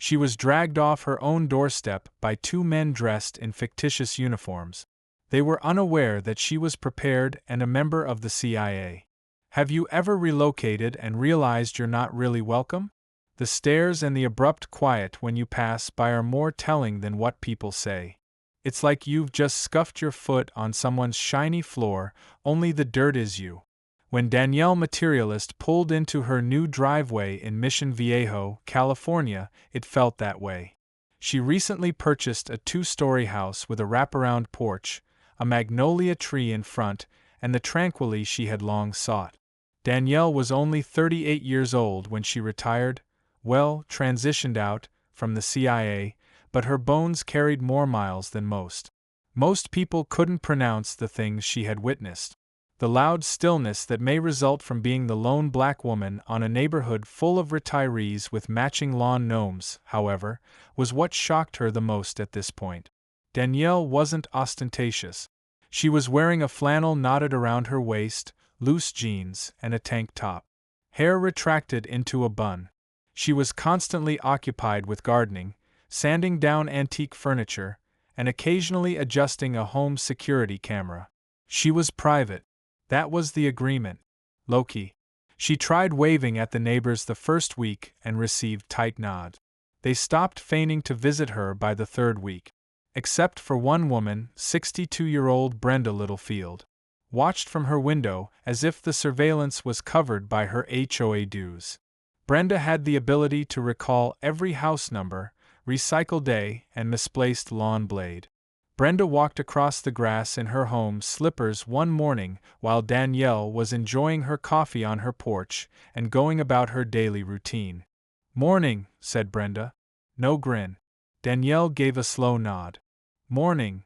She was dragged off her own doorstep by two men dressed in fictitious uniforms. They were unaware that she was prepared and a member of the CIA. Have you ever relocated and realized you're not really welcome? The stares and the abrupt quiet when you pass by are more telling than what people say. It's like you've just scuffed your foot on someone's shiny floor, only the dirt is you. When Danielle Materialist pulled into her new driveway in Mission Viejo, California, it felt that way. She recently purchased a 2-story house with a wraparound porch, a magnolia tree in front, and the tranquility she had long sought. Danielle was only 38 years old when she retired, transitioned out from the CIA, but her bones carried more miles than most. Most people couldn't pronounce the things she had witnessed. The loud stillness that may result from being the lone black woman on a neighborhood full of retirees with matching lawn gnomes, however, was what shocked her the most at this point. Danielle wasn't ostentatious. She was wearing a flannel knotted around her waist, loose jeans, and a tank top. Hair retracted into a bun. She was constantly occupied with gardening, sanding down antique furniture, and occasionally adjusting a home security camera. She was private. That was the agreement. Low-key. She tried waving at the neighbors the first week and received tight nods. They stopped feigning to visit her by the third week. Except for one woman, 62-year-old Brenda Littlefield. Watched from her window as if the surveillance was covered by her HOA dues. Brenda had the ability to recall every house number, recycle day, and misplaced lawn blade. Brenda walked across the grass in her home slippers one morning while Danielle was enjoying her coffee on her porch and going about her daily routine. "Morning," said Brenda. No grin. Danielle gave a slow nod. "Morning."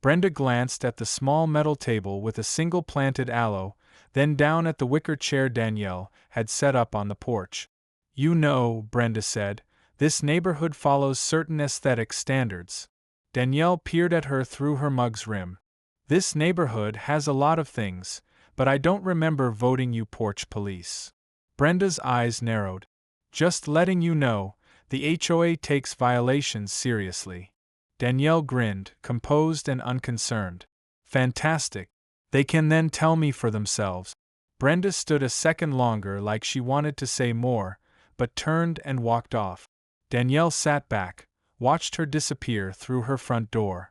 Brenda glanced at the small metal table with a single planted aloe, then down at the wicker chair Danielle had set up on the porch. "You know," Brenda said, "this neighborhood follows certain aesthetic standards." Danielle peered at her through her mug's rim. "This neighborhood has a lot of things, but I don't remember voting you porch police." Brenda's eyes narrowed. "Just letting you know, the HOA takes violations seriously." Danielle grinned, composed and unconcerned. "Fantastic. They can then tell me for themselves." Brenda stood a second longer like she wanted to say more, but turned and walked off. Danielle sat back, watched her disappear through her front door.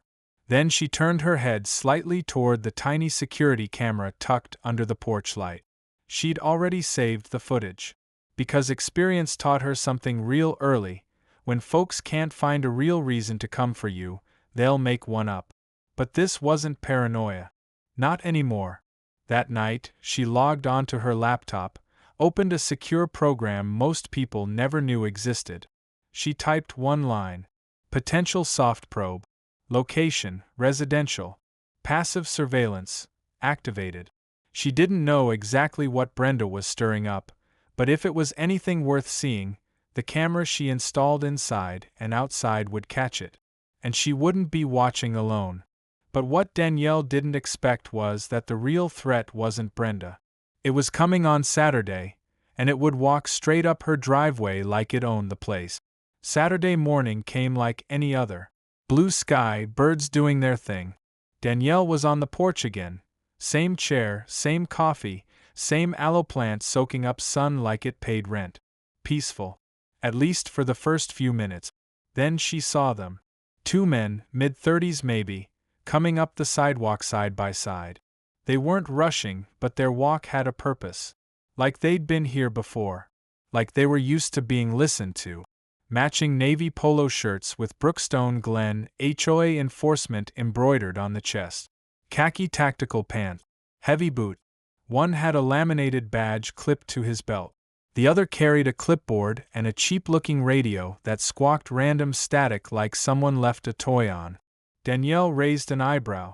Then she turned her head slightly toward the tiny security camera tucked under the porch light. She'd already saved the footage. Because experience taught her something real early: when folks can't find a real reason to come for you, they'll make one up. But this wasn't paranoia. Not anymore. That night, she logged onto her laptop, opened a secure program most people never knew existed. She typed one line. Potential soft probe. Location, residential. Passive surveillance, activated. She didn't know exactly what Brenda was stirring up, but if it was anything worth seeing, the camera she installed inside and outside would catch it. And she wouldn't be watching alone. But what Danielle didn't expect was that the real threat wasn't Brenda. It was coming on Saturday, and it would walk straight up her driveway like it owned the place. Saturday morning came like any other. Blue sky, birds doing their thing. Danielle was on the porch again. Same chair, same coffee, same aloe plant soaking up sun like it paid rent. Peaceful. At least for the first few minutes. Then she saw them. Two men, mid-30s maybe, coming up the sidewalk side by side. They weren't rushing, but their walk had a purpose. Like they'd been here before. Like they were used to being listened to. Matching navy polo shirts with Brookstone Glen HOA enforcement embroidered on the chest. Khaki tactical pants. Heavy boot. One had a laminated badge clipped to his belt. The other carried a clipboard and a cheap-looking radio that squawked random static like someone left a toy on. Danielle raised an eyebrow.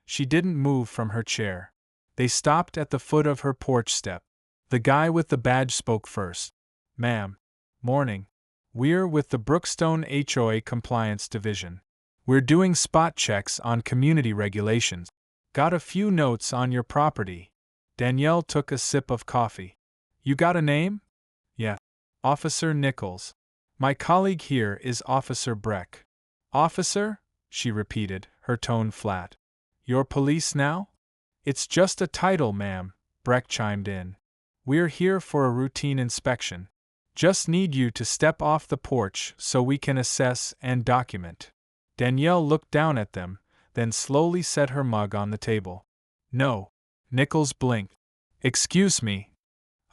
She didn't move from her chair. They stopped at the foot of her porch step. The guy with the badge spoke first. "Ma'am. Morning. We're with the Brookstone HOA Compliance Division. We're doing spot checks on community regulations. Got a few notes on your property." Danielle took a sip of coffee. "You got a name?" "Yeah. Officer Nichols." My colleague here is Officer Breck. Officer? She repeated, her tone flat. You're police now? It's just a title, ma'am, Breck chimed in. We're here for a routine inspection. Just need you to step off the porch so we can assess and document. Danielle looked down at them, then slowly set her mug on the table. No. Nichols blinked. Excuse me.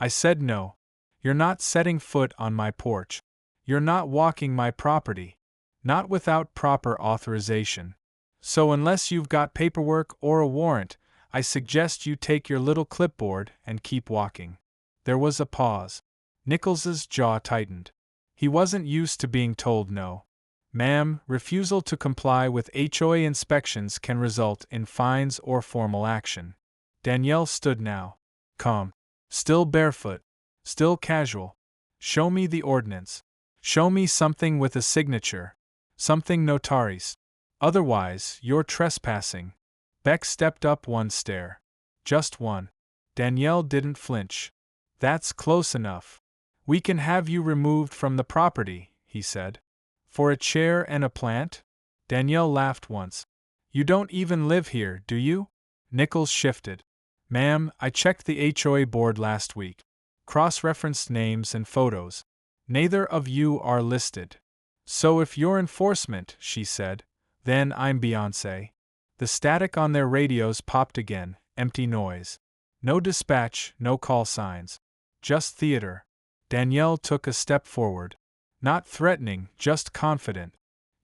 I said no. You're not setting foot on my porch. You're not walking my property. Not without proper authorization. So unless you've got paperwork or a warrant, I suggest you take your little clipboard and keep walking. There was a pause. Nichols's jaw tightened. He wasn't used to being told no. Ma'am, refusal to comply with HOA inspections can result in fines or formal action. Danielle stood now. Calm. Still barefoot. Still casual. Show me the ordinance. Show me something with a signature. Something notarized. Otherwise, you're trespassing. Beck stepped up one stair. Just one. Danielle didn't flinch. That's close enough. We can have you removed from the property, he said. For a chair and a plant? Danielle laughed once. You don't even live here, do you? Nichols shifted. Ma'am, I checked the HOA board last week. Cross-referenced names and photos. Neither of you are listed. So if you're enforcement, she said, then I'm Beyoncé. The static on their radios popped again, empty noise. No dispatch, no call signs. Just theater. Danielle took a step forward. Not threatening, just confident.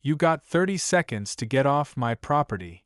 You got 30 seconds to get off my property.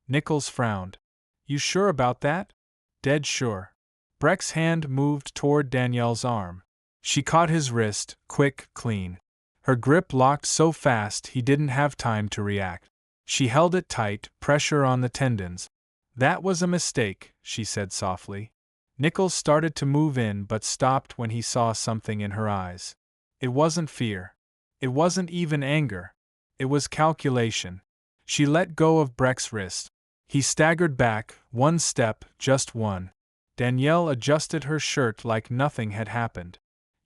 Nichols frowned. You sure about that? Dead sure. Breck's hand moved toward Danielle's arm. She caught his wrist, quick, clean. Her grip locked so fast he didn't have time to react. She held it tight, pressure on the tendons. That was a mistake, she said softly. Nichols started to move in but stopped when he saw something in her eyes. It wasn't fear. It wasn't even anger. It was calculation. She let go of Breck's wrist. He staggered back, one step, just one. Danielle adjusted her shirt like nothing had happened.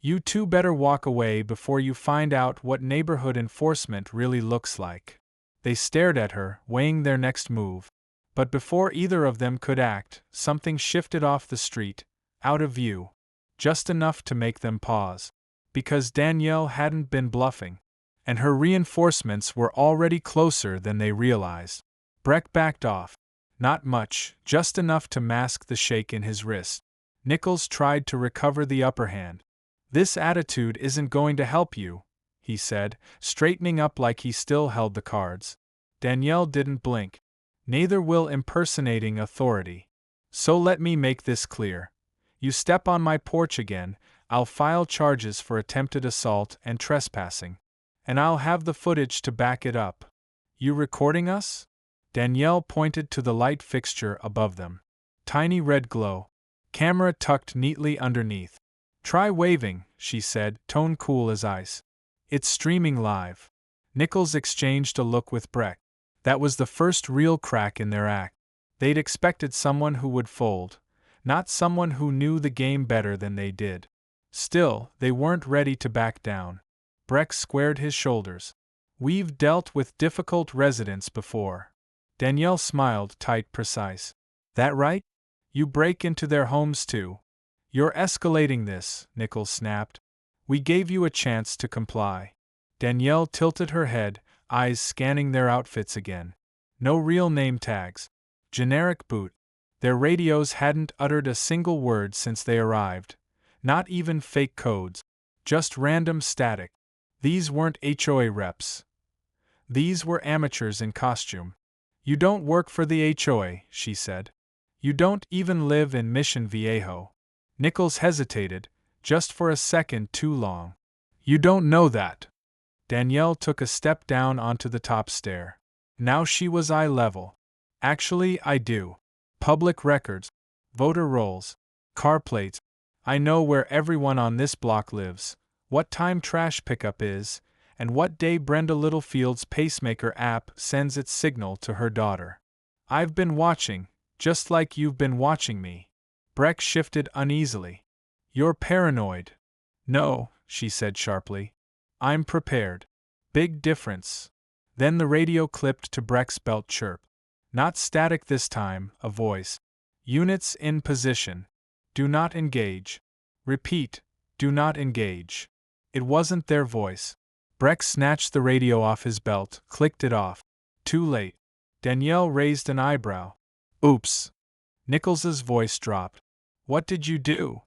You two better walk away before you find out what neighborhood enforcement really looks like. They stared at her, weighing their next move. But before either of them could act, something shifted off the street, out of view. Just enough to make them pause. Because Danielle hadn't been bluffing. And her reinforcements were already closer than they realized. Breck backed off. Not much, just enough to mask the shake in his wrist. Nichols tried to recover the upper hand. This attitude isn't going to help you, he said, straightening up like he still held the cards. Danielle didn't blink. Neither will impersonating authority. So let me make this clear. You step on my porch again, I'll file charges for attempted assault and trespassing. And I'll have the footage to back it up. You recording us? Danielle pointed to the light fixture above them. Tiny red glow. Camera tucked neatly underneath. Try waving, she said, tone cool as ice. It's streaming live. Nichols exchanged a look with Breck. That was the first real crack in their act. They'd expected someone who would fold, not someone who knew the game better than they did. Still, they weren't ready to back down. Breck squared his shoulders. We've dealt with difficult residents before. Danielle smiled, tight, precise. That right? You break into their homes too. You're escalating this, Nichols snapped. We gave you a chance to comply. Danielle tilted her head, eyes scanning their outfits again. No real name tags. Generic boot. Their radios hadn't uttered a single word since they arrived. Not even fake codes. Just random static. These weren't HOA reps. These were amateurs in costume. You don't work for the HOA, she said. You don't even live in Mission Viejo. Nichols hesitated, just for a second too long. You don't know that. Danielle took a step down onto the top stair. Now she was eye level. Actually, I do. Public records. Voter rolls. Car plates. I know where everyone on this block lives, what time trash pickup is, and what day Brenda Littlefield's pacemaker app sends its signal to her daughter. I've been watching, just like you've been watching me. Breck shifted uneasily. You're paranoid. No, she said sharply. I'm prepared. Big difference. Then the radio clipped to Breck's belt chirp. Not static this time, a voice. Units in position. Do not engage. Repeat, do not engage. It wasn't their voice. Breck snatched the radio off his belt, clicked it off. Too late. Danielle raised an eyebrow. Oops. Nichols's voice dropped. What did you do?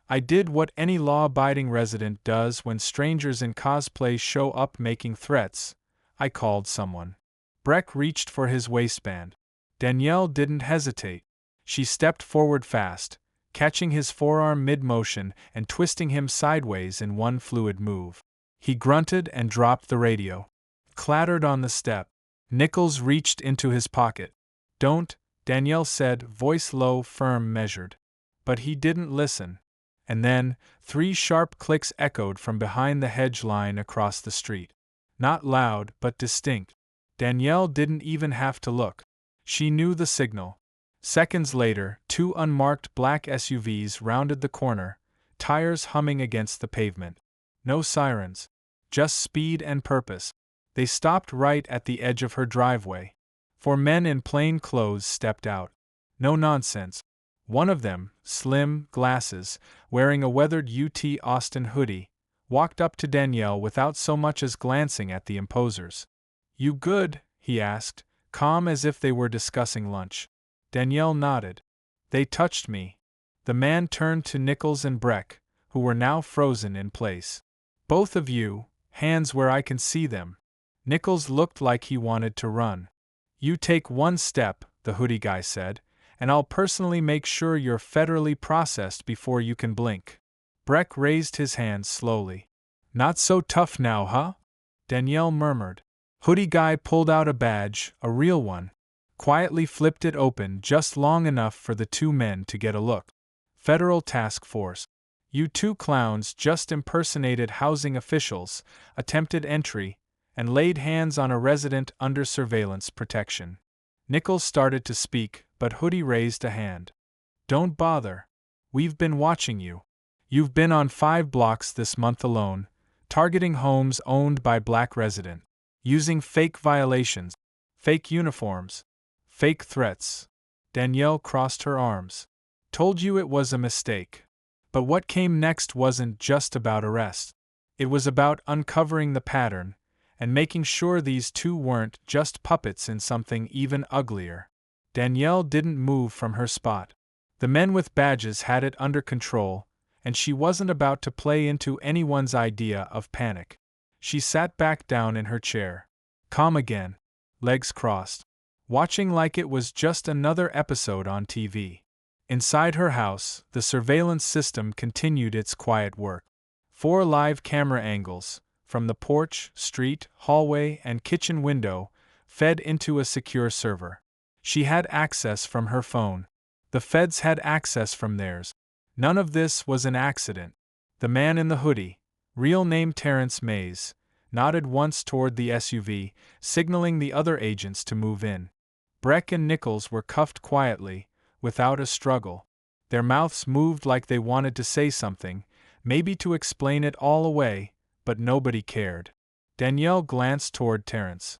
I did what any law-abiding resident does when strangers in cosplay show up making threats. I called someone. Breck reached for his waistband. Danielle didn't hesitate. She stepped forward fast, catching his forearm mid-motion and twisting him sideways in one fluid move. He grunted and dropped the radio. Clattered on the step. Nichols reached into his pocket. Don't, Danielle said, voice low, firm, measured. But he didn't listen. And then, 3 sharp clicks echoed from behind the hedge line across the street. Not loud, but distinct. Danielle didn't even have to look. She knew the signal. Seconds later, 2 unmarked black SUVs rounded the corner, tires humming against the pavement. No sirens. Just speed and purpose. They stopped right at the edge of her driveway. 4 men in plain clothes stepped out. No nonsense. One of them, slim, glasses, wearing a weathered UT Austin hoodie, walked up to Danielle without so much as glancing at the imposers. You good? He asked, calm as if they were discussing lunch. Danielle nodded. They touched me. The man turned to Nichols and Breck, who were now frozen in place. Both of you, hands where I can see them. Nichols looked like he wanted to run. You take 1 step, the hoodie guy said, and I'll personally make sure you're federally processed before you can blink. Breck raised his hands slowly. Not so tough now, huh? Danielle murmured. Hoodie guy pulled out a badge, a real one. Quietly flipped it open just long enough for the 2 men to get a look. Federal Task Force. You 2 clowns just impersonated housing officials, attempted entry, and laid hands on a resident under surveillance protection. Nichols started to speak, but Hoodie raised a hand. Don't bother. We've been watching you. You've been on 5 blocks this month alone, targeting homes owned by black residents, using fake violations, fake uniforms, fake threats. Danielle crossed her arms. Told you it was a mistake. But what came next wasn't just about arrest. It was about uncovering the pattern, and making sure these 2 weren't just puppets in something even uglier. Danielle didn't move from her spot. The men with badges had it under control, and she wasn't about to play into anyone's idea of panic. She sat back down in her chair. Calm again, legs crossed, watching like it was just another episode on TV. Inside her house, the surveillance system continued its quiet work. 4 live camera angles, from the porch, street, hallway, and kitchen window, fed into a secure server. She had access from her phone. The feds had access from theirs. None of this was an accident. The man in the hoodie, real name Terrence Mays, nodded once toward the SUV, signaling the other agents to move in. Breck and Nichols were cuffed quietly, without a struggle. Their mouths moved like they wanted to say something, maybe to explain it all away, but nobody cared. Danielle glanced toward Terrence.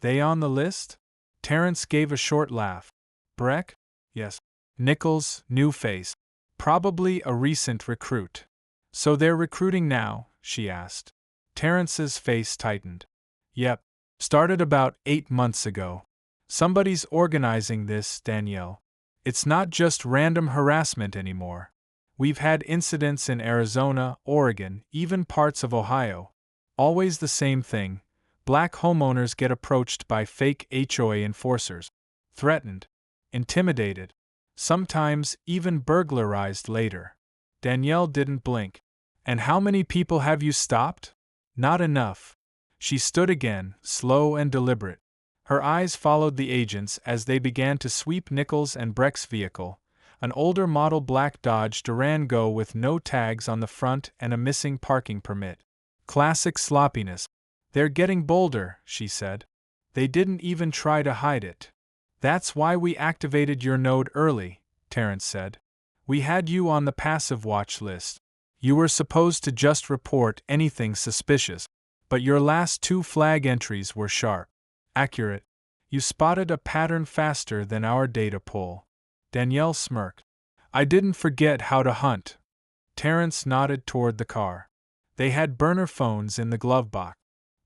They on the list? Terrence gave a short laugh. Breck? Yes. Nichols, new face. Probably a recent recruit. So they're recruiting now? She asked. Terrence's face tightened. Yep. Started about 8 months ago. Somebody's organizing this, Danielle. It's not just random harassment anymore. We've had incidents in Arizona, Oregon, even parts of Ohio. Always the same thing. Black homeowners get approached by fake HOA enforcers. Threatened. Intimidated. Sometimes even burglarized later. Danielle didn't blink. And how many people have you stopped? Not enough. She stood again, slow and deliberate. Her eyes followed the agents as they began to sweep Nichols and Breck's vehicle, an older model black Dodge Durango with no tags on the front and a missing parking permit. Classic sloppiness. They're getting bolder, she said. They didn't even try to hide it. That's why we activated your node early, Terrence said. We had you on the passive watch list. You were supposed to just report anything suspicious. But your last two flag entries were sharp. Accurate. You spotted a pattern faster than our data pull. Danielle smirked. I didn't forget how to hunt. Terrence nodded toward the car. They had burner phones in the glove box.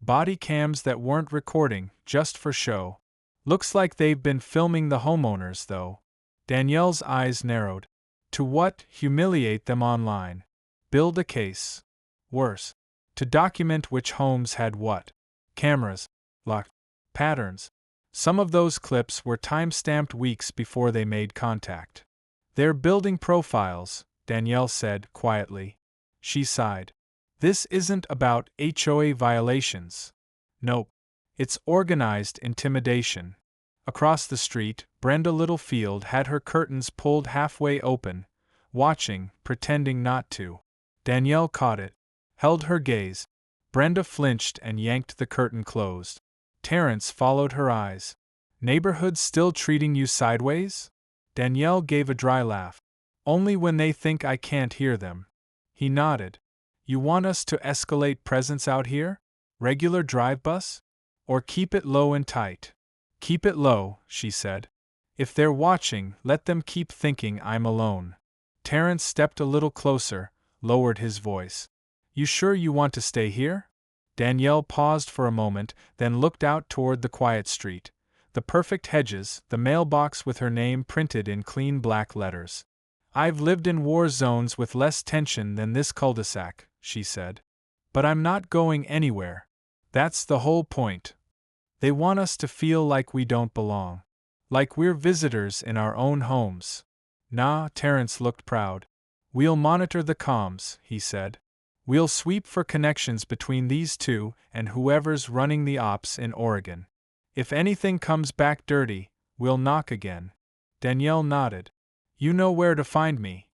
Body cams that weren't recording, just for show. Looks like they've been filming the homeowners, though. Danielle's eyes narrowed. To what? Humiliate them online. Build a case. Worse. To document which homes had what. Cameras. Locked. Patterns. Some of those clips were time-stamped weeks before they made contact. They're building profiles, Danielle said quietly. She sighed. This isn't about HOA violations. Nope. It's organized intimidation. Across the street, Brenda Littlefield had her curtains pulled halfway open, watching, pretending not to. Danielle caught it, held her gaze. Brenda flinched and yanked the curtain closed. Terrence followed her eyes. Neighborhood still treating you sideways? Danielle gave a dry laugh. Only when they think I can't hear them. He nodded. You want us to escalate presence out here? Regular drive bus? Or keep it low and tight? Keep it low, she said. If they're watching, let them keep thinking I'm alone. Terrence stepped a little closer, lowered his voice. You sure you want to stay here? Danielle paused for a moment, then looked out toward the quiet street. The perfect hedges, the mailbox with her name printed in clean black letters. I've lived in war zones with less tension than this cul-de-sac, she said. But I'm not going anywhere. That's the whole point. They want us to feel like we don't belong. Like we're visitors in our own homes. Nah, Terrence looked proud. We'll monitor the comms, he said. We'll sweep for connections between these two and whoever's running the ops in Oregon. If anything comes back dirty, we'll knock again. Danielle nodded. You know where to find me.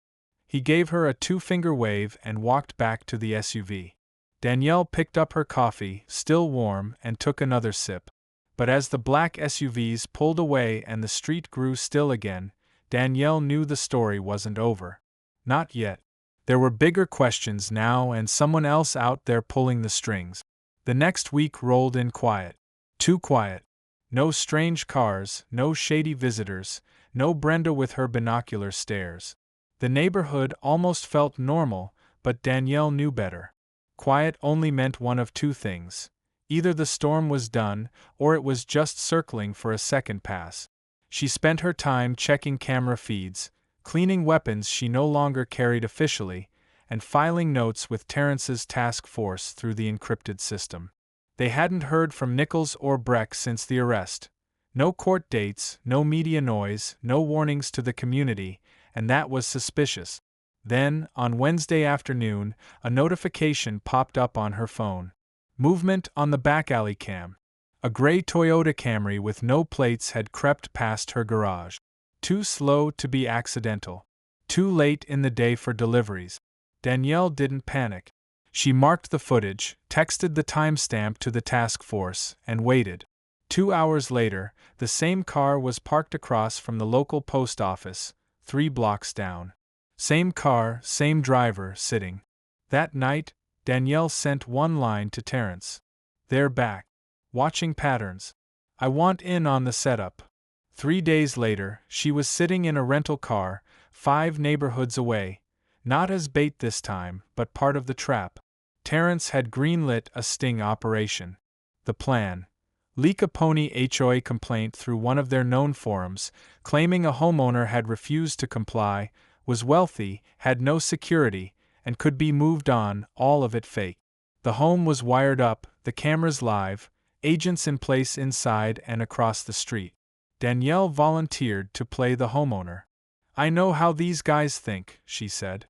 He gave her a two-finger wave and walked back to the SUV. Danielle picked up her coffee, still warm, and took another sip. But as the black SUVs pulled away and the street grew still again, Danielle knew the story wasn't over. Not yet. There were bigger questions now and someone else out there pulling the strings. The next week rolled in quiet. Too quiet. No strange cars, no shady visitors, no Brenda with her binocular stares. The neighborhood almost felt normal, but Danielle knew better. Quiet only meant one of two things. Either the storm was done, or it was just circling for a second pass. She spent her time checking camera feeds, cleaning weapons she no longer carried officially, and filing notes with Terrence's task force through the encrypted system. They hadn't heard from Nichols or Breck since the arrest. No court dates, no media noise, no warnings to the community, and that was suspicious. Then, on Wednesday afternoon, a notification popped up on her phone. Movement on the back alley cam. A gray Toyota Camry with no plates had crept past her garage. Too slow to be accidental. Too late in the day for deliveries. Danielle didn't panic. She marked the footage, texted the timestamp to the task force, and waited. 2 hours later, the same car was parked across from the local post office, 3 blocks down. Same car, same driver, sitting. That night, Danielle sent one line to Terrence. They're back. Watching patterns. I want in on the setup. 3 days later, she was sitting in a rental car, 5 neighborhoods away. Not as bait this time, but part of the trap. Terrence had greenlit a sting operation. The plan. Leak a pony HOA complaint through one of their known forums, claiming a homeowner had refused to comply, was wealthy, had no security, and could be moved on, all of it fake. The home was wired up, the cameras live, agents in place inside and across the street. Danielle volunteered to play the homeowner. I know how these guys think, she said.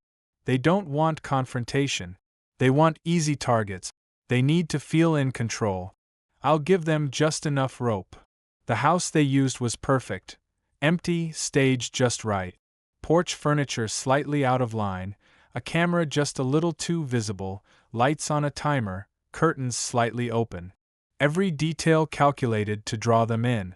They don't want confrontation. They want easy targets. They need to feel in control. I'll give them just enough rope. The house they used was perfect. Empty, staged just right. Porch furniture slightly out of line, a camera just a little too visible, lights on a timer, curtains slightly open. Every detail calculated to draw them in.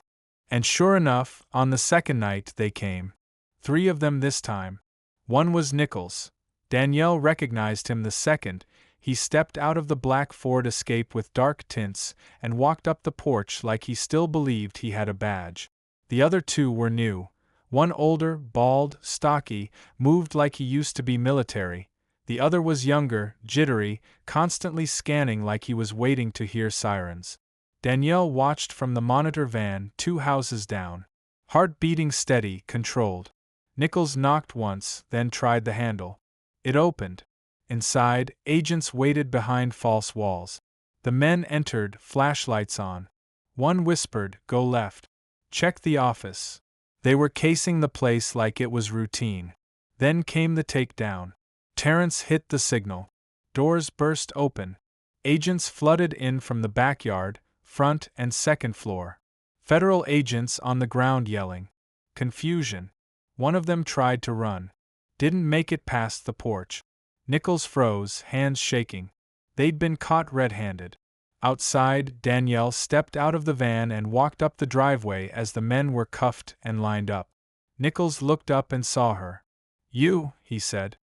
And sure enough, on the second night they came. 3 of them this time. One was Nichols. Danielle recognized him the second. He stepped out of the black Ford Escape with dark tints and walked up the porch like he still believed he had a badge. The other two were new. One older, bald, stocky, moved like he used to be military. The other was younger, jittery, constantly scanning like he was waiting to hear sirens. Danielle watched from the monitor van 2 houses down. Heart beating steady, controlled. Nichols knocked once, then tried the handle. It opened. Inside, agents waited behind false walls. The men entered, flashlights on. One whispered, "Go left. Check the office." They were casing the place like it was routine. Then came the takedown. Terrence hit the signal. Doors burst open. Agents flooded in from the backyard, front and second floor. Federal agents on the ground yelling. Confusion. One of them tried to run. Didn't make it past the porch. Nichols froze, hands shaking. They'd been caught red-handed. Outside, Danielle stepped out of the van and walked up the driveway as the men were cuffed and lined up. Nichols looked up and saw her. "You," he said.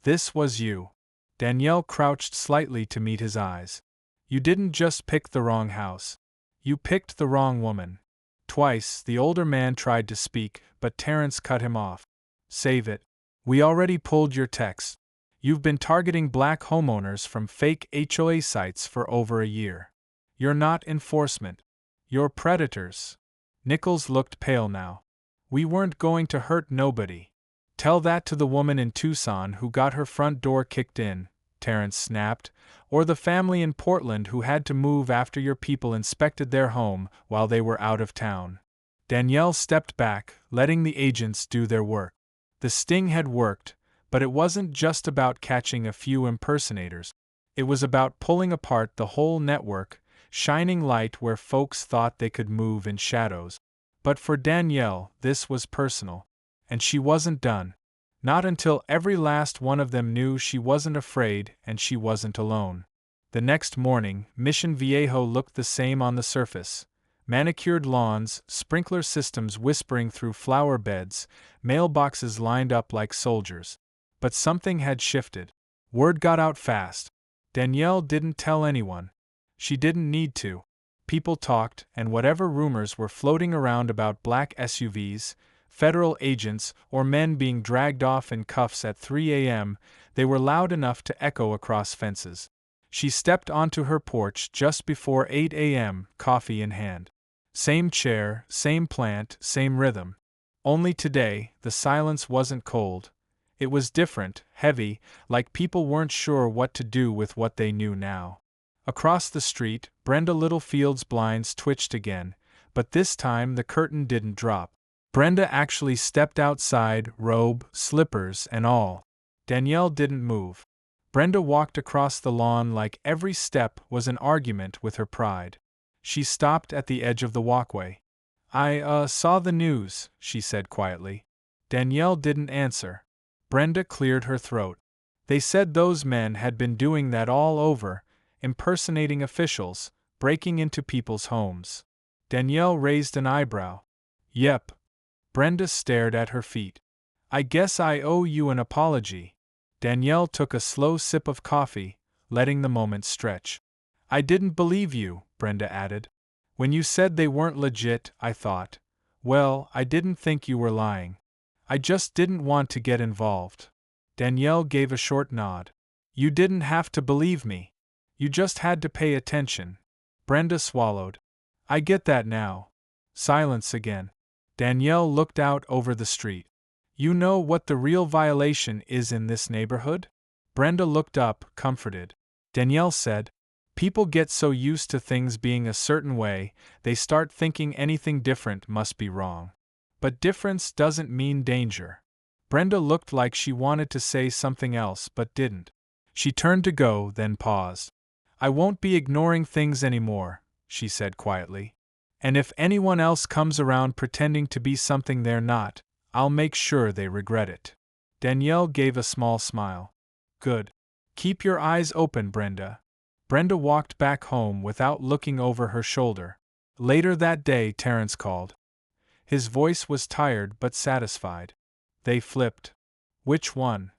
"This was you." Danielle crouched slightly to meet his eyes. "You didn't just pick the wrong house. You picked the wrong woman." Twice, the older man tried to speak, but Terrence cut him off. "Save it. We already pulled your text. You've been targeting black homeowners from fake HOA sites for over a year. You're not enforcement. You're predators." Nichols looked pale now. "We weren't going to hurt nobody." "Tell that to the woman in Tucson who got her front door kicked in," Terrence snapped, "or the family in Portland who had to move after your people inspected their home while they were out of town." Danielle stepped back, letting the agents do their work. The sting had worked, but it wasn't just about catching a few impersonators. It was about pulling apart the whole network, shining light where folks thought they could move in shadows. But for Danielle, this was personal. And she wasn't done. Not until every last one of them knew she wasn't afraid and she wasn't alone. The next morning, Mission Viejo looked the same on the surface. Manicured lawns, sprinkler systems whispering through flower beds, mailboxes lined up like soldiers. But something had shifted. Word got out fast. Danielle didn't tell anyone. She didn't need to. People talked, and whatever rumors were floating around about black SUVs, federal agents, or men being dragged off in cuffs at 3 a.m., they were loud enough to echo across fences. She stepped onto her porch just before 8 a.m., coffee in hand. Same chair, same plant, same rhythm. Only today, the silence wasn't cold. It was different, heavy, like people weren't sure what to do with what they knew now. Across the street, Brenda Littlefield's blinds twitched again, but this time the curtain didn't drop. Brenda actually stepped outside, robe, slippers, and all. Danielle didn't move. Brenda walked across the lawn like every step was an argument with her pride. She stopped at the edge of the walkway. I saw the news," she said quietly. Danielle didn't answer. Brenda cleared her throat. "They said those men had been doing that all over, impersonating officials, breaking into people's homes." Danielle raised an eyebrow. "Yep." Brenda stared at her feet. "I guess I owe you an apology." Danielle took a slow sip of coffee, letting the moment stretch. "I didn't believe you," Brenda added. "When you said they weren't legit, I thought, well, I didn't think you were lying. I just didn't want to get involved." Danielle gave a short nod. "You didn't have to believe me. You just had to pay attention." Brenda swallowed. "I get that now." Silence again. Danielle looked out over the street. "You know what the real violation is in this neighborhood?" Brenda looked up, comforted. Danielle said, "People get so used to things being a certain way, they start thinking anything different must be wrong. But difference doesn't mean danger." Brenda looked like she wanted to say something else but didn't. She turned to go, then paused. "I won't be ignoring things anymore," she said quietly. "And if anyone else comes around pretending to be something they're not, I'll make sure they regret it." Danielle gave a small smile. "Good. Keep your eyes open, Brenda." Brenda walked back home without looking over her shoulder. Later that day, Terrence called. His voice was tired but satisfied. "They flipped." "Which one?"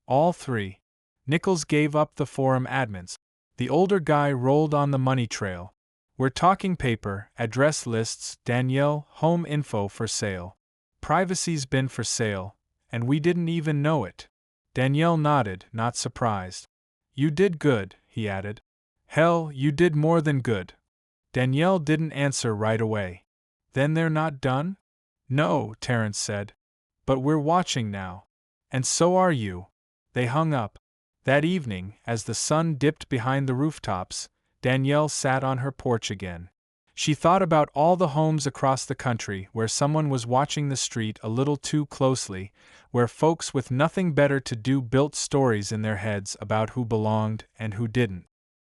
"All three." Nichols gave up the forum admins. The older guy rolled on the money trail. We're talking paper, address lists, Danielle, home info for sale. Privacy's been for sale, and we didn't even know it. Danielle nodded, not surprised. You did good, he added. Hell, you did more than good. Danielle didn't answer right away. Then they're not done? No, Terrence said. But we're watching now. And so are you. They hung up. That evening, as the sun dipped behind the rooftops, Danielle sat on her porch again. She thought about all the homes across the country where someone was watching the street a little too closely, where folks with nothing better to do built stories in their heads about who belonged and who didn't.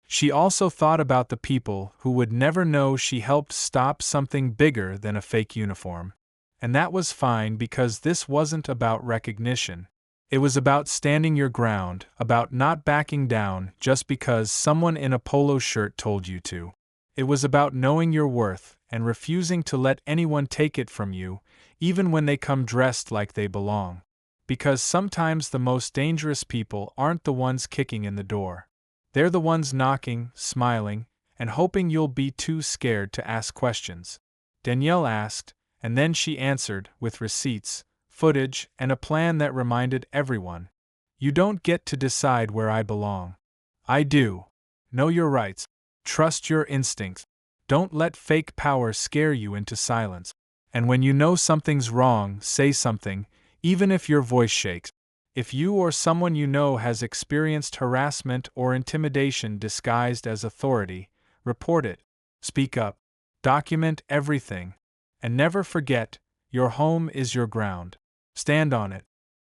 She also thought about the people who would never know she helped stop something bigger than a fake uniform. And that was fine because this wasn't about recognition. It was about standing your ground, about not backing down just because someone in a polo shirt told you to. It was about knowing your worth and refusing to let anyone take it from you, even when they come dressed like they belong. Because sometimes the most dangerous people aren't the ones kicking in the door. They're the ones knocking, smiling, and hoping you'll be too scared to ask questions. Danielle asked, and then she answered, with receipts, footage, and a plan that reminded everyone. You don't get to decide where I belong. I do. Know your rights. Trust your instincts. Don't let fake power scare you into silence. And when you know something's wrong, say something, even if your voice shakes. If you or someone you know has experienced harassment or intimidation disguised as authority, report it. Speak up. Document everything. And never forget, your home is your ground. Stand on it.